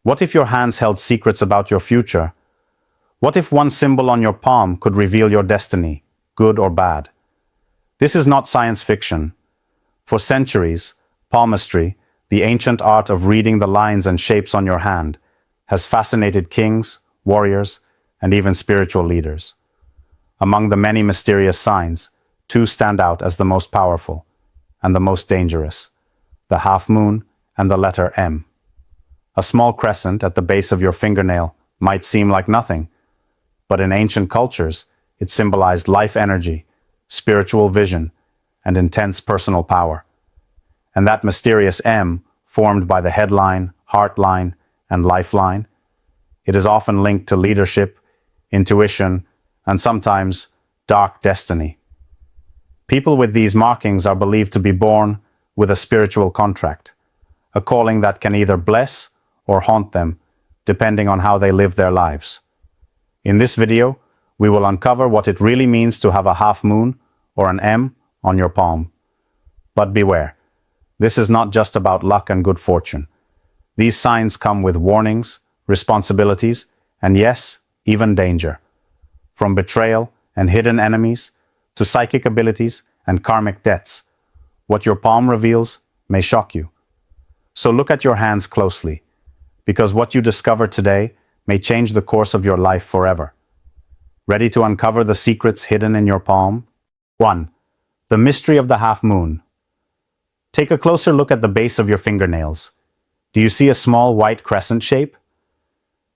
What if your hands held secrets about your future? What if one symbol on your palm could reveal your destiny, good or bad? This is not science fiction. For centuries, palmistry, the ancient art of reading the lines and shapes on your hand, has fascinated kings, warriors, and even spiritual leaders. Among the many mysterious signs, two stand out as the most powerful and the most dangerous: the half moon and the letter M. A small crescent at the base of your fingernail might seem like nothing, but in ancient cultures, it symbolized life energy, spiritual vision, and intense personal power. And that mysterious M, formed by the headline, heart line, and lifeline, it is often linked to leadership, intuition, and sometimes dark destiny. People with these markings are believed to be born with a spiritual contract, a calling that can either bless or haunt them, depending on how they live their lives. In this video, we will uncover what it really means to have a half moon or an M on your palm. But beware, this is not just about luck and good fortune. These signs come with warnings, responsibilities, and yes, even danger. From betrayal and hidden enemies to psychic abilities and karmic debts, what your palm reveals may shock you. So look at your hands closely, because what you discover today may change the course of your life forever. Ready to uncover the secrets hidden in your palm? 1. The mystery of the half moon. Take a closer look at the base of your fingernails. Do you see a small white crescent shape?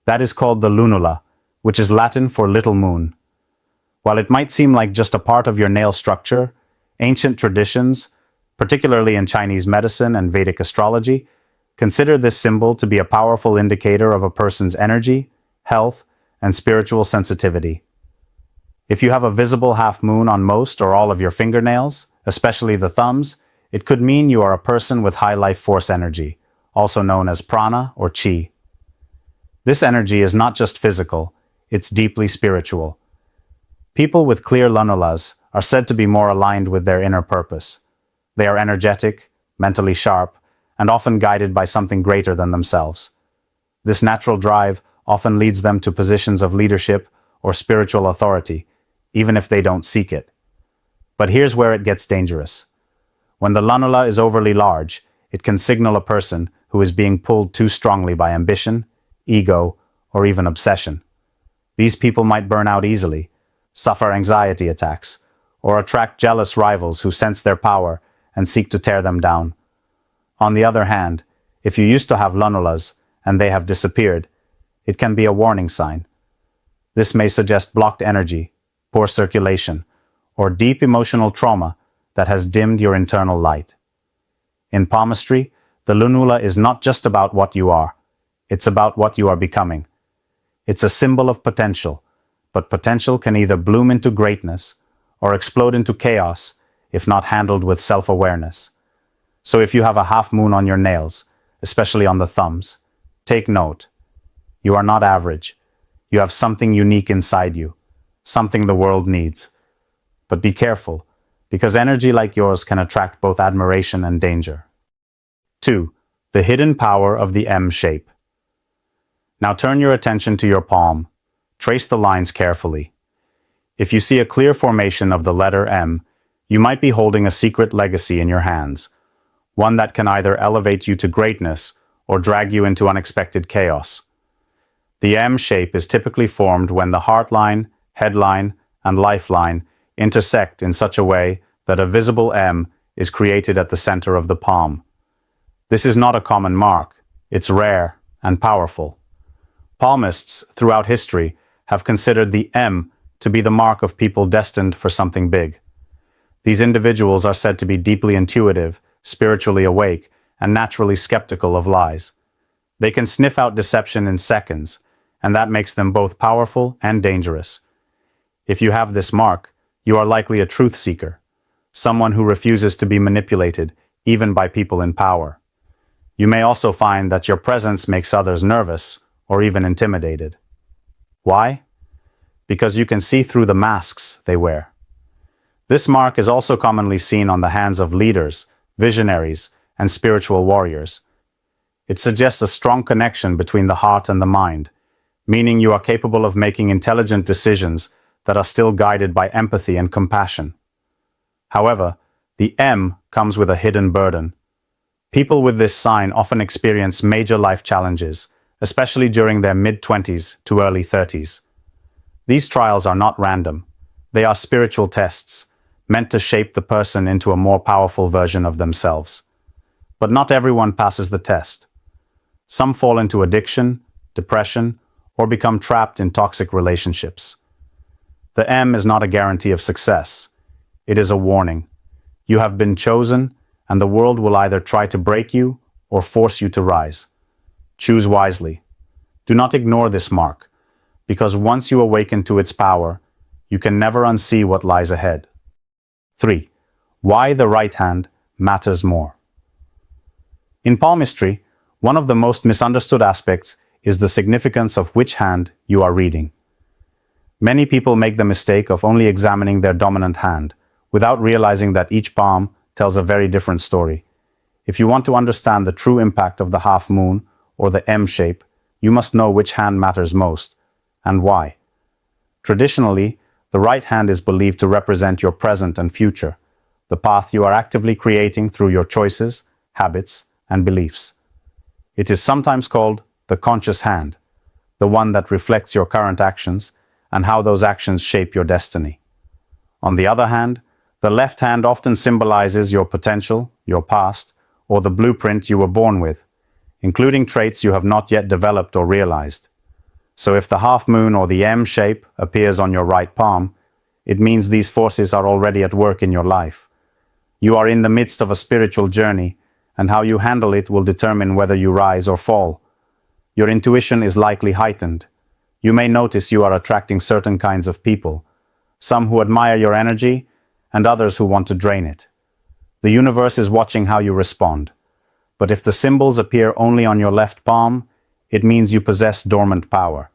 That is called the lunula, which is Latin for little moon. While it might seem like just a part of your nail structure, ancient traditions, particularly in Chinese medicine and Vedic astrology, consider this symbol to be a powerful indicator of a person's energy, health, and spiritual sensitivity. If you have a visible half moon on most or all of your fingernails, especially the thumbs, it could mean you are a person with high life force energy, also known as prana or chi. This energy is not just physical, it's deeply spiritual. People with clear lunulas are said to be more aligned with their inner purpose. They are energetic, mentally sharp, and often guided by something greater than themselves. This natural drive often leads them to positions of leadership or spiritual authority, even if they don't seek it. But here's where it gets dangerous. When the lunula is overly large, it can signal a person who is being pulled too strongly by ambition, ego, or even obsession. These people might burn out easily, suffer anxiety attacks, or attract jealous rivals who sense their power and seek to tear them down. On the other hand, if you used to have lunulas and they have disappeared, it can be a warning sign. This may suggest blocked energy, poor circulation, or deep emotional trauma that has dimmed your internal light. In palmistry, the lunula is not just about what you are, it's about what you are becoming. It's a symbol of potential, but potential can either bloom into greatness or explode into chaos if not handled with self-awareness. So if you have a half moon on your nails, especially on the thumbs, take note. You are not average. You have something unique inside you, something the world needs. But be careful, because energy like yours can attract both admiration and danger. 2. The hidden power of the M shape. Now turn your attention to your palm. Trace the lines carefully. If you see a clear formation of the letter M, you might be holding a secret legacy in your hands, one that can either elevate you to greatness or drag you into unexpected chaos. The M shape is typically formed when the heart line, headline, and lifeline intersect in such a way that a visible M is created at the center of the palm. This is not a common mark. It's rare and powerful. Palmists throughout history have considered the M to be the mark of people destined for something big. These individuals are said to be deeply intuitive, spiritually awake, and naturally skeptical of lies. They can sniff out deception in seconds, and that makes them both powerful and dangerous. If you have this mark, you are likely a truth seeker, someone who refuses to be manipulated, even by people in power. You may also find that your presence makes others nervous or even intimidated. Why? Because you can see through the masks they wear. This mark is also commonly seen on the hands of leaders, visionaries, and spiritual warriors. It suggests a strong connection between the heart and the mind, meaning you are capable of making intelligent decisions that are still guided by empathy and compassion. However, the M comes with a hidden burden. People with this sign often experience major life challenges, especially during their mid-20s to early 30s. These trials are not random. They are spiritual tests, meant to shape the person into a more powerful version of themselves. But not everyone passes the test. Some fall into addiction, depression, or become trapped in toxic relationships. The M is not a guarantee of success. It is a warning. You have been chosen, and the world will either try to break you or force you to rise. Choose wisely. Do not ignore this mark, because once you awaken to its power, you can never unsee what lies ahead. 3. Why the right hand matters more. In palmistry, one of the most misunderstood aspects is the significance of which hand you are reading. Many people make the mistake of only examining their dominant hand, without realizing that each palm tells a very different story. If you want to understand the true impact of the half moon, or the M shape, you must know which hand matters most, and why. Traditionally, the right hand is believed to represent your present and future, the path you are actively creating through your choices, habits, and beliefs. It is sometimes called the conscious hand, the one that reflects your current actions and how those actions shape your destiny. On the other hand, the left hand often symbolizes your potential, your past, or the blueprint you were born with, including traits you have not yet developed or realized. So if the half moon or the M shape appears on your right palm, it means these forces are already at work in your life. You are in the midst of a spiritual journey, and how you handle it will determine whether you rise or fall. Your intuition is likely heightened. You may notice you are attracting certain kinds of people, some who admire your energy and others who want to drain it. The universe is watching how you respond. But if the symbols appear only on your left palm, it means you possess dormant power,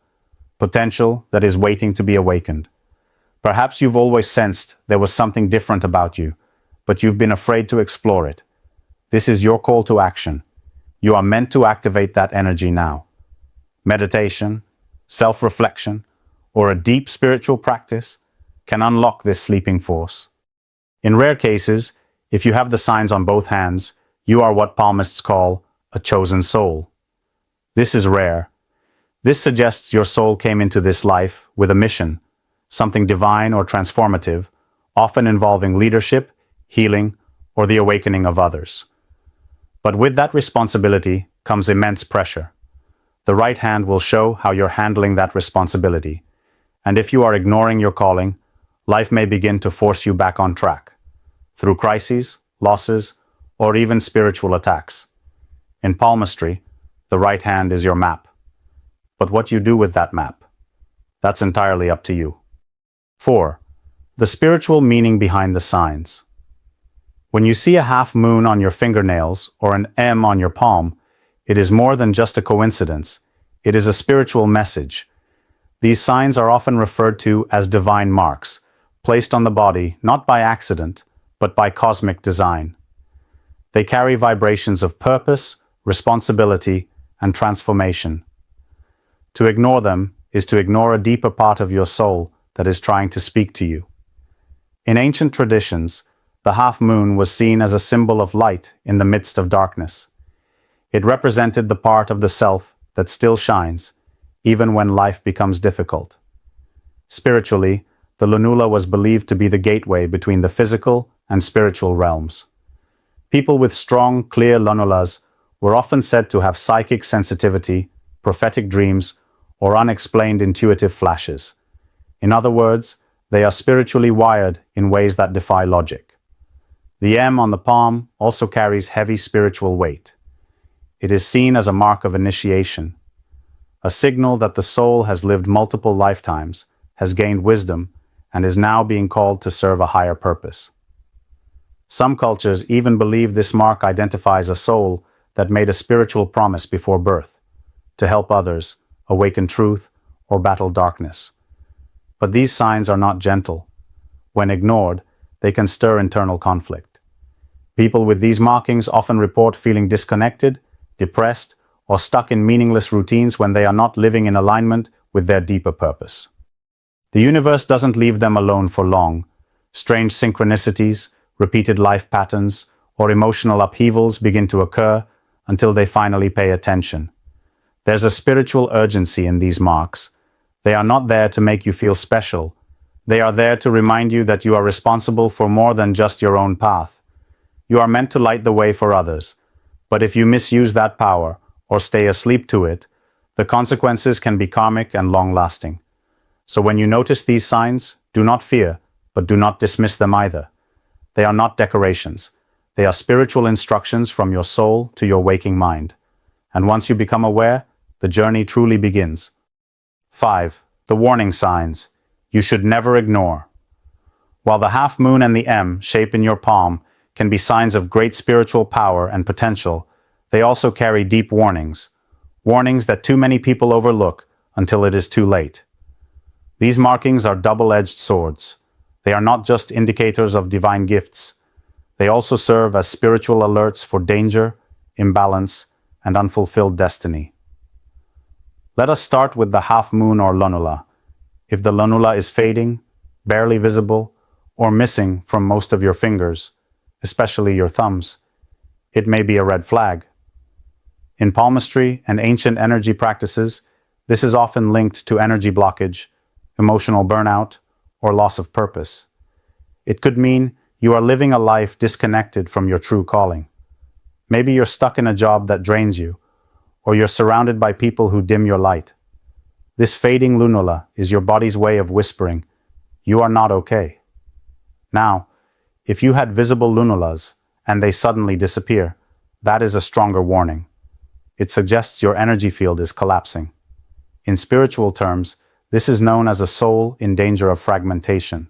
potential that is waiting to be awakened. Perhaps you've always sensed there was something different about you, but you've been afraid to explore it. This is your call to action. You are meant to activate that energy now. Meditation, self-reflection, or a deep spiritual practice can unlock this sleeping force. In rare cases, if you have the signs on both hands, you are what palmists call a chosen soul. This is rare. This suggests your soul came into this life with a mission, something divine or transformative, often involving leadership, healing, or the awakening of others. But with that responsibility comes immense pressure. The right hand will show how you're handling that responsibility. And if you are ignoring your calling, life may begin to force you back on track, through crises, losses, or even spiritual attacks. In palmistry, the right hand is your map. But what you do with that map, that's entirely up to you. 4. The spiritual meaning behind the signs. When you see a half moon on your fingernails or an M on your palm, it is more than just a coincidence. It is a spiritual message. These signs are often referred to as divine marks, placed on the body not by accident, but by cosmic design. They carry vibrations of purpose, responsibility, and transformation. To ignore them is to ignore a deeper part of your soul that is trying to speak to you. In ancient traditions, the half moon was seen as a symbol of light in the midst of darkness. It represented the part of the self that still shines, even when life becomes difficult. Spiritually, the lunula was believed to be the gateway between the physical and spiritual realms. People with strong, clear lunulas were often said to have psychic sensitivity, prophetic dreams, or unexplained intuitive flashes. In other words, they are spiritually wired in ways that defy logic. The M on the palm also carries heavy spiritual weight. It is seen as a mark of initiation, a signal that the soul has lived multiple lifetimes, has gained wisdom, and is now being called to serve a higher purpose. Some cultures even believe this mark identifies a soul that made a spiritual promise before birth, to help others, awaken truth, or battle darkness. But these signs are not gentle. When ignored, they can stir internal conflict. People with these markings often report feeling disconnected, depressed, or stuck in meaningless routines when they are not living in alignment with their deeper purpose. The universe doesn't leave them alone for long. Strange synchronicities, repeated life patterns, or emotional upheavals begin to occur until they finally pay attention. There's a spiritual urgency in these marks. They are not there to make you feel special. They are there to remind you that you are responsible for more than just your own path. You are meant to light the way for others, but if you misuse that power or stay asleep to it, the consequences can be karmic and long-lasting. So when you notice these signs, do not fear, but do not dismiss them either. They are not decorations. They are spiritual instructions from your soul to your waking mind. And once you become aware, the journey truly begins. 5. The warning signs you should never ignore. While the half moon and the M shape in your palm can be signs of great spiritual power and potential, they also carry deep warnings. Warnings that too many people overlook until it is too late. These markings are double-edged swords. They are not just indicators of divine gifts. They also serve as spiritual alerts for danger, imbalance, and unfulfilled destiny. Let us start with the half moon or lunula. If the lunula is fading, barely visible, or missing from most of your fingers, especially your thumbs, it may be a red flag. In palmistry and ancient energy practices, this is often linked to energy blockage, emotional burnout, or loss of purpose. It could mean you are living a life disconnected from your true calling. Maybe you're stuck in a job that drains you, or you're surrounded by people who dim your light. This fading lunula is your body's way of whispering, you are not okay. Now, if you had visible lunulas and they suddenly disappear, that is a stronger warning. It suggests your energy field is collapsing. In spiritual terms, this is known as a soul in danger of fragmentation,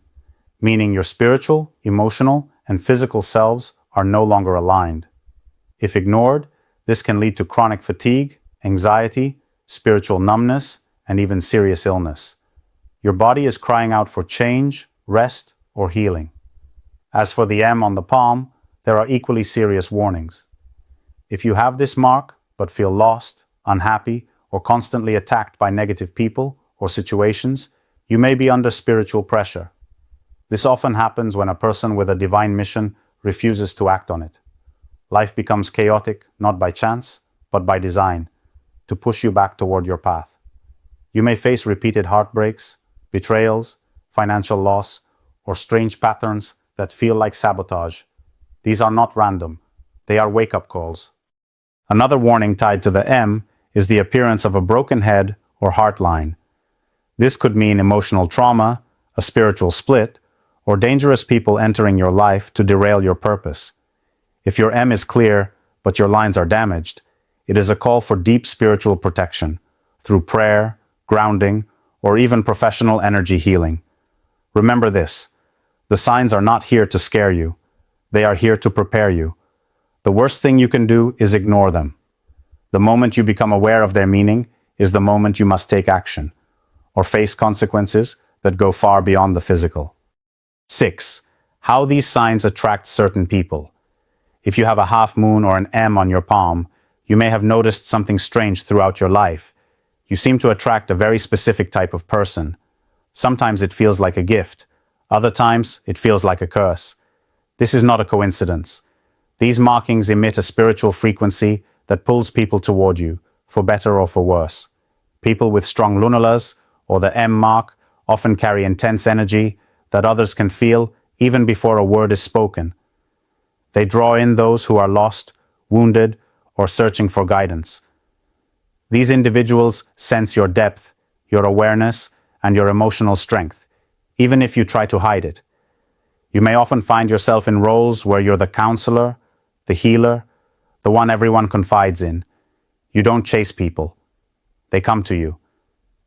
meaning your spiritual, emotional, and physical selves are no longer aligned. If ignored, this can lead to chronic fatigue, anxiety, spiritual numbness, and even serious illness. Your body is crying out for change, rest, or healing. As for the M on the palm, there are equally serious warnings. If you have this mark, but feel lost, unhappy, or constantly attacked by negative people or situations, you may be under spiritual pressure. This often happens when a person with a divine mission refuses to act on it. Life becomes chaotic, not by chance, but by design, to push you back toward your path. You may face repeated heartbreaks, betrayals, financial loss, or strange patterns that feel like sabotage. These are not random. They are wake-up calls. Another warning tied to the M is the appearance of a broken head or heart line. This could mean emotional trauma, a spiritual split, or dangerous people entering your life to derail your purpose. If your M is clear, but your lines are damaged, it is a call for deep spiritual protection through prayer, grounding, or even professional energy healing. Remember this: the signs are not here to scare you. They are here to prepare you. The worst thing you can do is ignore them. The moment you become aware of their meaning is the moment you must take action, or face consequences that go far beyond the physical. 6. How these signs attract certain people. If you have a half moon or an M on your palm, you may have noticed something strange throughout your life. You seem to attract a very specific type of person. Sometimes it feels like a gift. Other times, it feels like a curse. This is not a coincidence. These markings emit a spiritual frequency that pulls people toward you, for better or for worse. People with strong lunulas, or the M mark, often carry intense energy that others can feel even before a word is spoken. They draw in those who are lost, wounded, or searching for guidance. These individuals sense your depth, your awareness, and your emotional strength, even if you try to hide it. You may often find yourself in roles where you're the counselor, the healer, the one everyone confides in. You don't chase people. They come to you.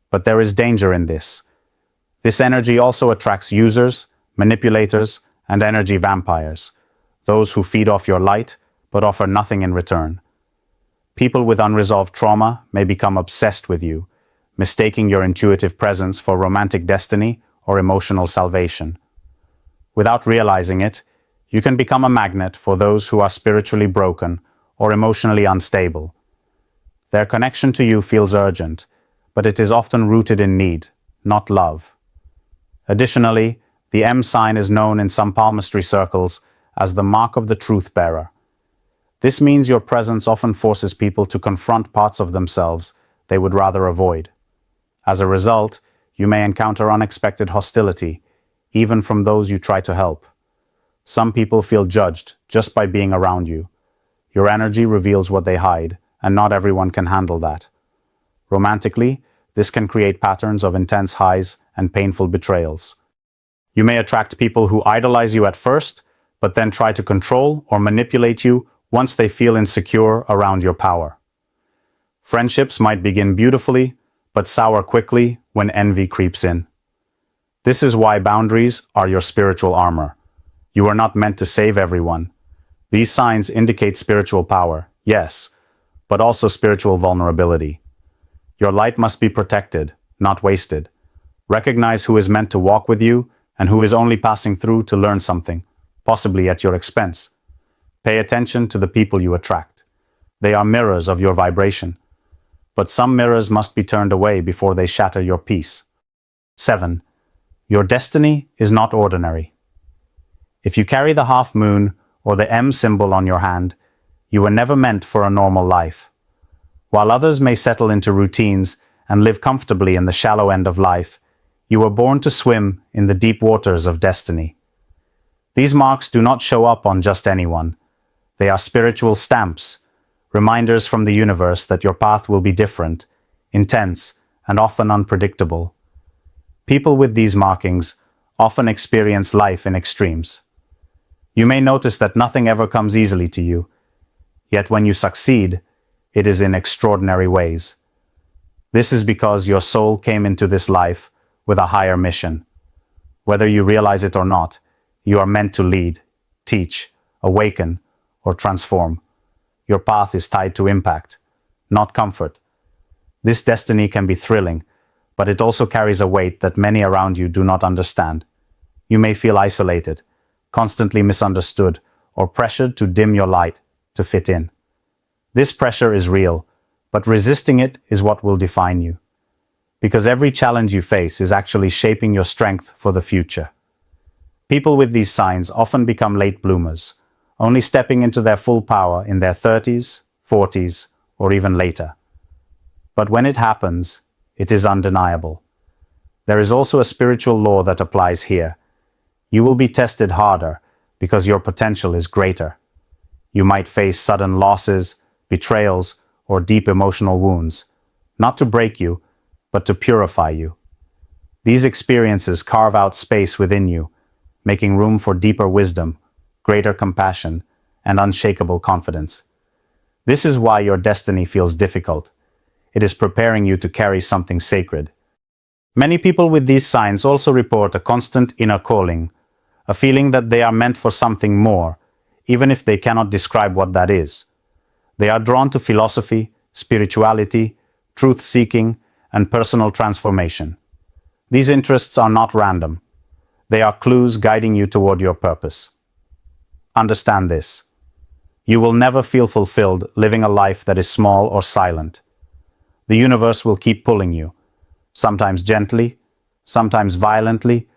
But there is danger in this. This energy also attracts users, manipulators, and energy vampires, those who feed off your light but offer nothing in return. People with unresolved trauma may become obsessed with you, mistaking your intuitive presence for romantic destiny or emotional salvation. Without realizing it, you can become a magnet for those who are spiritually broken or emotionally unstable. Their connection to you feels urgent, but it is often rooted in need, not love. Additionally, the M sign is known in some palmistry circles as the mark of the truth bearer. This means your presence often forces people to confront parts of themselves they would rather avoid. As a result, you may encounter unexpected hostility, even from those you try to help. Some people feel judged just by being around you. Your energy reveals what they hide, and not everyone can handle that. Romantically, this can create patterns of intense highs and painful betrayals. You may attract people who idolize you at first, but then try to control or manipulate you once they feel insecure around your power. Friendships might begin beautifully, but sour quickly when envy creeps in. This is why boundaries are your spiritual armor. You are not meant to save everyone. These signs indicate spiritual power, yes, but also spiritual vulnerability. Your light must be protected, not wasted. Recognize who is meant to walk with you and who is only passing through to learn something, possibly at your expense. Pay attention to the people you attract. They are mirrors of your vibration. But some mirrors must be turned away before they shatter your peace. 7. Your destiny is not ordinary. If you carry the half moon or the M symbol on your hand, you were never meant for a normal life. While others may settle into routines and live comfortably in the shallow end of life, you were born to swim in the deep waters of destiny. These marks do not show up on just anyone. They are spiritual stamps, reminders from the universe that your path will be different, intense, and often unpredictable. People with these markings often experience life in extremes. You may notice that nothing ever comes easily to you, yet when you succeed, it is in extraordinary ways. This is because your soul came into this life with a higher mission. Whether you realize it or not, you are meant to lead, teach, awaken, or transform. Your path is tied to impact, not comfort. This destiny can be thrilling, but it also carries a weight that many around you do not understand. You may feel isolated, constantly misunderstood, or pressured to dim your light to fit in. This pressure is real, but resisting it is what will define you. Because every challenge you face is actually shaping your strength for the future. People with these signs often become late bloomers, only stepping into their full power in their 30s, 40s, or even later. But when it happens, it is undeniable. There is also a spiritual law that applies here. You will be tested harder because your potential is greater. You might face sudden losses, betrayals, or deep emotional wounds, not to break you, but to purify you. These experiences carve out space within you, making room for deeper wisdom, greater compassion, and unshakable confidence. This is why your destiny feels difficult. It is preparing you to carry something sacred. Many people with these signs also report a constant inner calling, a feeling that they are meant for something more, even if they cannot describe what that is. They are drawn to philosophy, spirituality, truth-seeking, and personal transformation. These interests are not random. They are clues guiding you toward your purpose. Understand this. You will never feel fulfilled living a life that is small or silent. The universe will keep pulling you, sometimes gently, sometimes violently,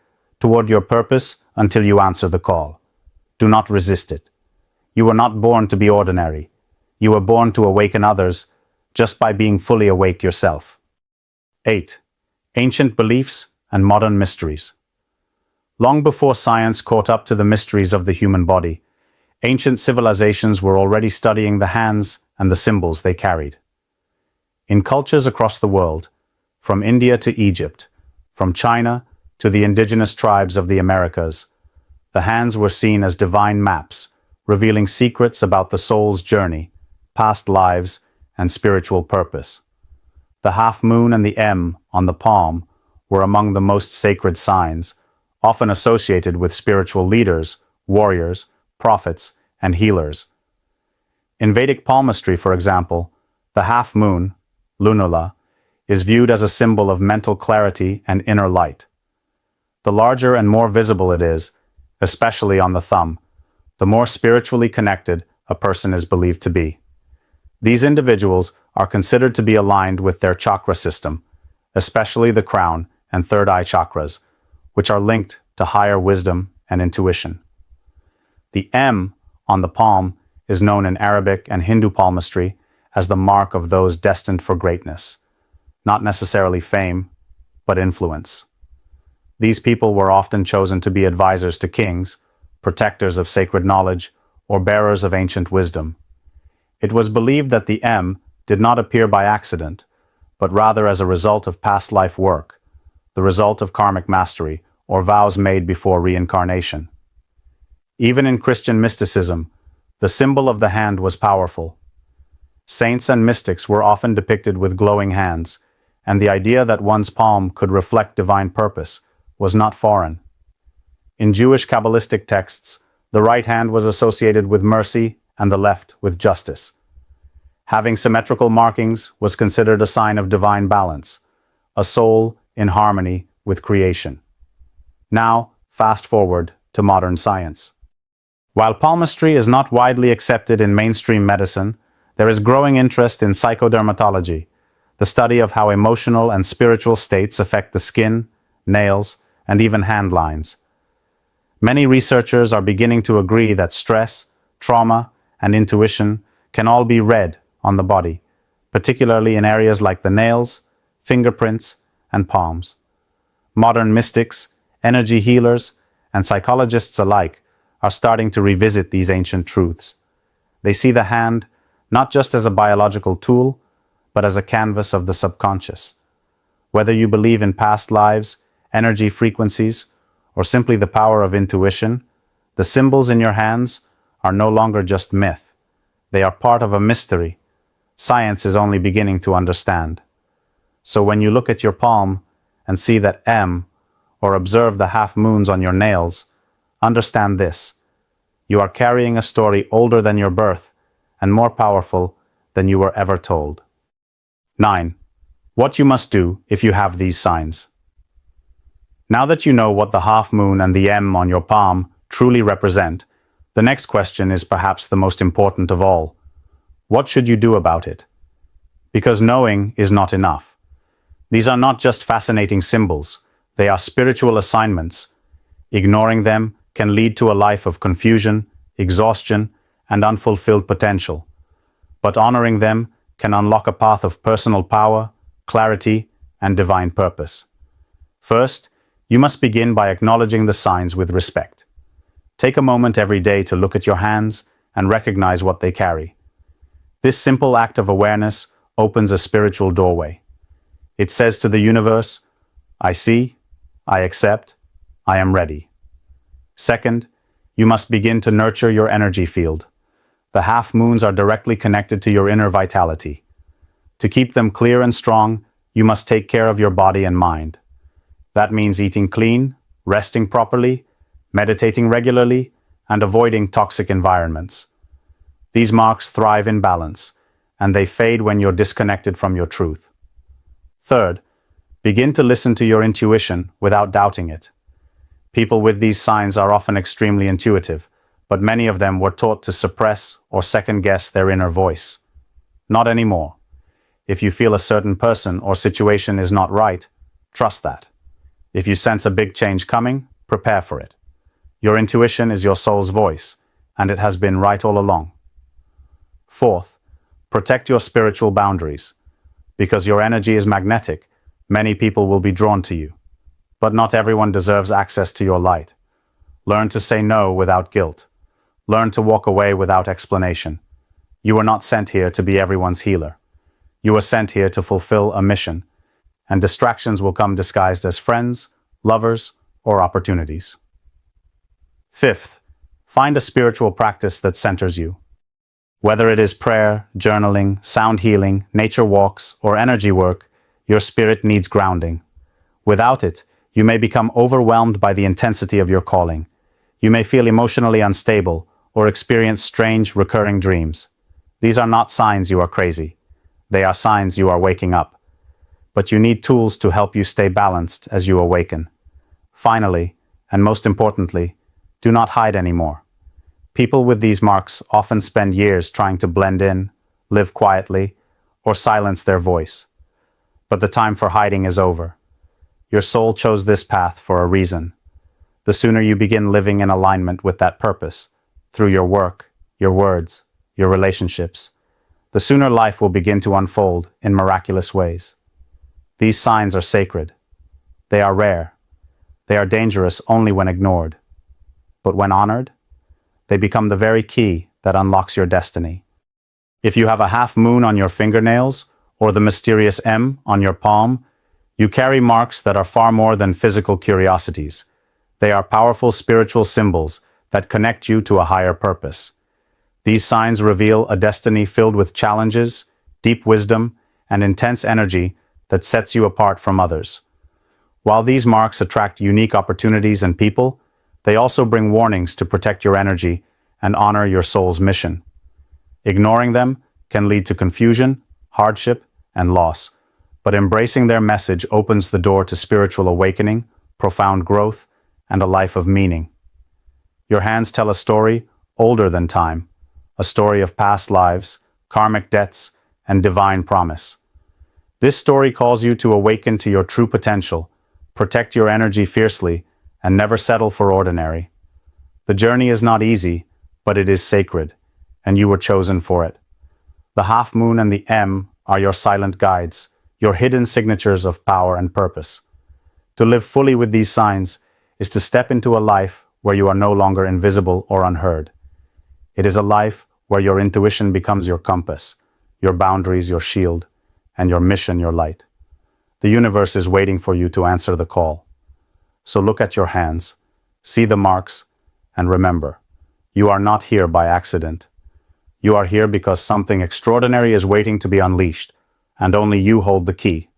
toward your purpose until you answer the call. Do not resist it. You were not born to be ordinary. You were born to awaken others just by being fully awake yourself. 8. Ancient beliefs and modern mysteries. Long before science caught up to the mysteries of the human body, ancient civilizations were already studying the hands and the symbols they carried. In cultures across the world, from India to Egypt, from China to the indigenous tribes of the Americas, the hands were seen as divine maps, revealing secrets about the soul's journey, past lives, and spiritual purpose. The half moon and the M on the palm were among the most sacred signs, often associated with spiritual leaders, warriors, prophets, and healers. In Vedic palmistry, for example, the half moon, lunula, is viewed as a symbol of mental clarity and inner light. The larger and more visible it is, especially on the thumb, the more spiritually connected a person is believed to be. These individuals are considered to be aligned with their chakra system, especially the crown and third eye chakras, which are linked to higher wisdom and intuition. The M on the palm is known in Arabic and Hindu palmistry as the mark of those destined for greatness, not necessarily fame, but influence. These people were often chosen to be advisors to kings, protectors of sacred knowledge, or bearers of ancient wisdom. It was believed that the M did not appear by accident, but rather as a result of past life work, the result of karmic mastery, or vows made before reincarnation. Even in Christian mysticism, the symbol of the hand was powerful. Saints and mystics were often depicted with glowing hands, and the idea that one's palm could reflect divine purpose was not foreign. In Jewish Kabbalistic texts, the right hand was associated with mercy and the left with justice. Having symmetrical markings was considered a sign of divine balance, a soul in harmony with creation. Now, fast forward to modern science. While palmistry is not widely accepted in mainstream medicine, there is growing interest in psychodermatology, the study of how emotional and spiritual states affect the skin, nails, and even hand lines. Many researchers are beginning to agree that stress, trauma, and intuition can all be read on the body, particularly in areas like the nails, fingerprints, and palms. Modern mystics, energy healers, and psychologists alike are starting to revisit these ancient truths. They see the hand not just as a biological tool, but as a canvas of the subconscious. Whether you believe in past lives, energy frequencies, or simply the power of intuition, the symbols in your hands are no longer just myth. They are part of a mystery science is only beginning to understand. So when you look at your palm and see that M, or observe the half moons on your nails, understand this: you are carrying a story older than your birth and more powerful than you were ever told. 9. What you must do if you have these signs. Now that you know what the half moon and the M on your palm truly represent, the next question is perhaps the most important of all. What should you do about it? Because knowing is not enough. These are not just fascinating symbols, they are spiritual assignments. Ignoring them can lead to a life of confusion, exhaustion, and unfulfilled potential. But honoring them can unlock a path of personal power, clarity, and divine purpose. First, you must begin by acknowledging the signs with respect. Take a moment every day to look at your hands and recognize what they carry. This simple act of awareness opens a spiritual doorway. It says to the universe, I see, I accept, I am ready. Second, you must begin to nurture your energy field. The half moons are directly connected to your inner vitality. To keep them clear and strong, you must take care of your body and mind. That means eating clean, resting properly, meditating regularly, and avoiding toxic environments. These marks thrive in balance, and they fade when you're disconnected from your truth. Third, begin to listen to your intuition without doubting it. People with these signs are often extremely intuitive, but many of them were taught to suppress or second-guess their inner voice. Not anymore. If you feel a certain person or situation is not right, trust that. If you sense a big change coming, prepare for it. Your intuition is your soul's voice, and it has been right all along. Fourth, protect your spiritual boundaries. Because your energy is magnetic, many people will be drawn to you. But not everyone deserves access to your light. Learn to say no without guilt. Learn to walk away without explanation. You are not sent here to be everyone's healer. You are sent here to fulfill a mission, and distractions will come disguised as friends, lovers, or opportunities. Fifth, find a spiritual practice that centers you. Whether it is prayer, journaling, sound healing, nature walks, or energy work, your spirit needs grounding. Without it, you may become overwhelmed by the intensity of your calling. You may feel emotionally unstable or experience strange, recurring dreams. These are not signs you are crazy. They are signs you are waking up. But you need tools to help you stay balanced as you awaken. Finally, and most importantly, do not hide anymore. People with these marks often spend years trying to blend in, live quietly, or silence their voice. But the time for hiding is over. Your soul chose this path for a reason. The sooner you begin living in alignment with that purpose, through your work, your words, your relationships, the sooner life will begin to unfold in miraculous ways. These signs are sacred. They are rare. They are dangerous only when ignored. But when honored, they become the very key that unlocks your destiny. If you have a half moon on your fingernails, or the mysterious M on your palm, you carry marks that are far more than physical curiosities. They are powerful spiritual symbols that connect you to a higher purpose. These signs reveal a destiny filled with challenges, deep wisdom, and intense energy that sets you apart from others. While these marks attract unique opportunities and people, they also bring warnings to protect your energy and honor your soul's mission. Ignoring them can lead to confusion, hardship, and loss, but embracing their message opens the door to spiritual awakening, profound growth, and a life of meaning. Your hands tell a story older than time, a story of past lives, karmic debts, and divine promise. This story calls you to awaken to your true potential, protect your energy fiercely, and never settle for ordinary. The journey is not easy, but it is sacred, and you were chosen for it. The half moon and the M are your silent guides, your hidden signatures of power and purpose. To live fully with these signs is to step into a life where you are no longer invisible or unheard. It is a life where your intuition becomes your compass, your boundaries your shield, and your mission your light. The universe is waiting for you to answer the call. So look at your hands, see the marks, and remember, you are not here by accident. You are here because something extraordinary is waiting to be unleashed, and only you hold the key.